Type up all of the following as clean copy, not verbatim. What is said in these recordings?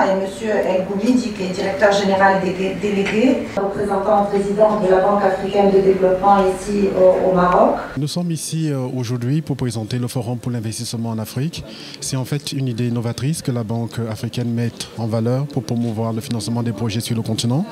et M. El Goumidi, qui est directeur général délégué, représentant président de la Banque africaine de développement ici au Maroc. Nous sommes ici aujourd'hui pour présenter le Forum pour l'investissement en Afrique. C'est en fait une idée novatrice que la Banque africaine met en valeur pour promouvoir le financement des projets sur le continent.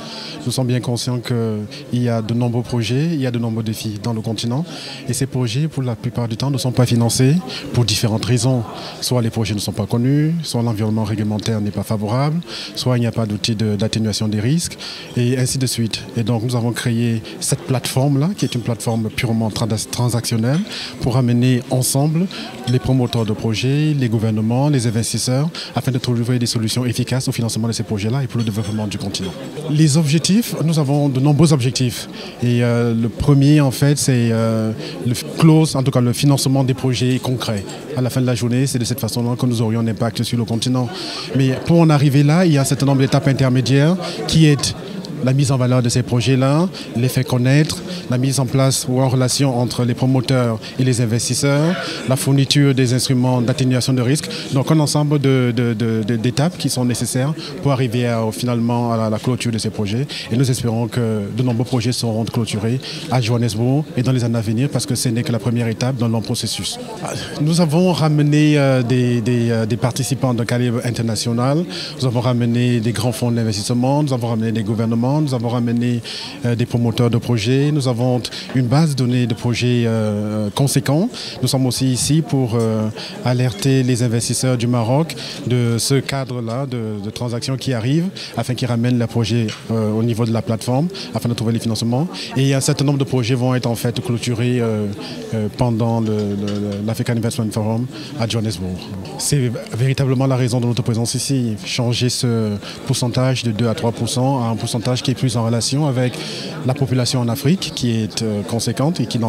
Nous sommes bien conscients qu'il y a de nombreux projets, il y a de nombreux défis dans le continent. Et ces projets, pour la plupart du temps, ne sont pas financés pour différentes raisons. Soit les projets ne sont pas connus, soit l'environnement réglementaire n'est pas favorable, soit il n'y a pas d'outils d'atténuation des risques, et ainsi de suite. Et donc nous avons créé cette plateforme-là, qui est une plateforme purement transactionnelle, pour amener ensemble les promoteurs de projets, les gouvernements, les investisseurs, afin de trouver des solutions efficaces au financement de ces projets-là et pour le développement du continent. Les objectifs, nous avons de nombreux objectifs. Et le premier, en fait, c'est le financement des projets concrets. À la fin de la journée, c'est de cette façon-là que nous aurions un impact sur le continent. Mais pour en arriver là, il y a un certain nombre d'étapes intermédiaires qui aident la mise en valeur de ces projets-là, les faire connaître, la mise en place ou en relation entre les promoteurs et les investisseurs, la fourniture des instruments d'atténuation de risque. Donc un ensemble d'étapes qui sont nécessaires pour arriver finalement à la clôture de ces projets. Et nous espérons que de nombreux projets seront clôturés à Johannesburg et dans les années à venir, parce que ce n'est que la première étape dans le long processus. Nous avons ramené des participants de calibre international, nous avons ramené des grands fonds d'investissement, nous avons ramené des gouvernements, nous avons ramené des promoteurs de projets, nous avons une base de données de projets conséquents. Nous sommes aussi ici pour alerter les investisseurs du Maroc de ce cadre-là de transactions qui arrivent, afin qu'ils ramènent leurs projets au niveau de la plateforme, afin de trouver les financements. Et un certain nombre de projets vont être en fait clôturés pendant l'African Investment Forum à Johannesburg. C'est véritablement la raison de notre présence ici, changer ce pourcentage de 2 à 3% à un pourcentage qui est plus en relation avec la population en Afrique, qui est conséquente et qui,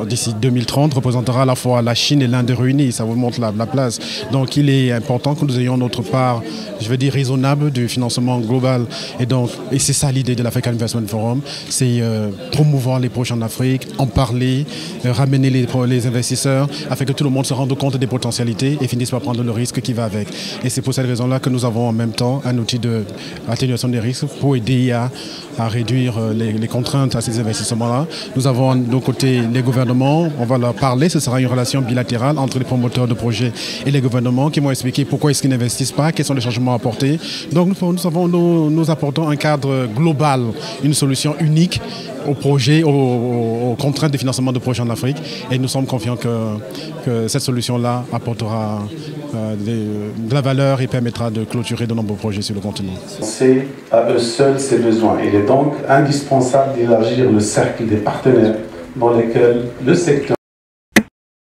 d'ici 2030, représentera à la fois la Chine et l'Inde réunis. Ça vous montre la place. Donc il est important que nous ayons notre part, je veux dire, raisonnable du financement global. Et c'est ça l'idée de l'African Investment Forum, c'est promouvoir les projets en Afrique, en parler, ramener les investisseurs, afin que tout le monde se rende compte des potentialités et finisse par prendre le risque qui va avec. Et c'est pour cette raison-là que nous avons en même temps un outil d'atténuation des risques pour aider à réduire les contraintes à ces investissements-là. Nous avons de nos côtés les gouvernements, on va leur parler, ce sera une relation bilatérale entre les promoteurs de projets et les gouvernements qui vont expliquer pourquoi est-ce qu'ils n'investissent pas, quels sont les changements à apporter. Donc nous apportons un cadre global, une solution unique aux projets, aux contraintes de financement de projets en Afrique, et nous sommes confiants que cette solution-là apportera de la valeur et permettra de clôturer de nombreux projets sur le continent. C'est à eux seuls ses besoins. Il est donc indispensable d'élargir le cercle des partenaires dans lesquels le secteur